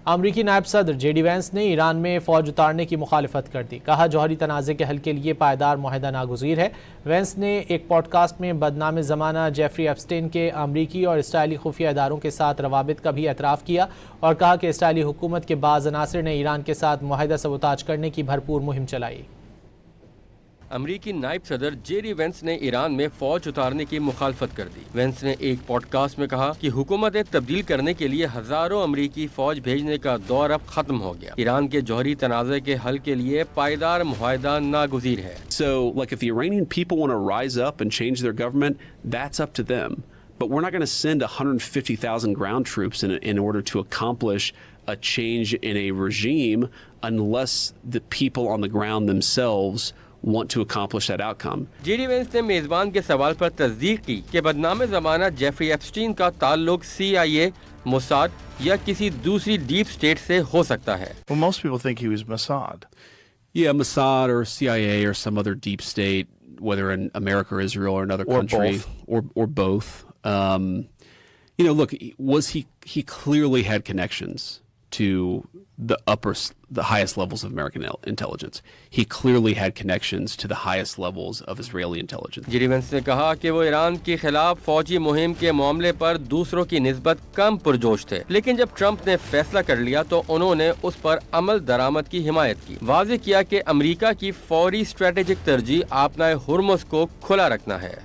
अमरीकी नायब सदर जेडी वेंस ने ईरान में फ़ौज उतारने की मुखालिफत कर दी। कहा जौहरी तनाज़े के हल के लिए पायदार मुआहदा नागुज़ीर है। वेंस ने एक पॉडकास्ट में बदनाम ज़माना जेफरी एप्स्टेन के अमरीकी और इसराइली खुफिया इदारों के साथ रवाबित का भी एतराफ़ किया और कहा कि इसराइली हुकूमत के बाज़ अनासिर ने ईरान के साथ मुआहदा सबूताज करने की भरपूर मुहिम चलाई। अमरीकी नायब सदर जेडी वेंस ने ईरान में फौज उतारने की मुखालफत कर दी। वेंस ने एक पॉडकास्ट में कहा कि हुकूमतें तब्दील करने के लिए हजारों अमरीकी फौज भेजने का दौर अब खत्म हो गया। ईरान के जौहरी तनाज़े के हल के लिए पायदार मुआहदा नागुज़ीर है। So, like, if the Iranian people want to rise up and change their government, that's up to them. But we're not going to send 150,000 ground troops in order to accomplish a change in a regime unless the people on the ground themselves want to accomplish that outcome. JD Vance ने मेजबान के सवाल पर तस्दीक की कि बदनाम ज़माना जेफरी एप्स्टीन का ताल्लुक CIA, मोसाद या किसी दूसरी डीप स्टेट से हो सकता है। Well, most people think he was Mossad. Yeah, Mossad or CIA or some other deep state, whether in America or Israel or another country, or both. Look, he clearly had connections to the highest levels of American intelligence. He clearly had connections to the highest levels of Israeli intelligence. JD Vance ने कहा कि वो Iran के खिलाफ फौजी मुहिम के मामले पर दूसरों की निस्बत कम पुरजोश थे, लेकिन जब ट्रंप ने फैसला कर लिया तो उन्होंने उस पर अमल दरामद की हिमायत की। वाज़ेह किया कि अमेरिका की फौरी स्ट्रेटेजिक तरजीह आपनाए हुर्मुज़ को खुला रखना है।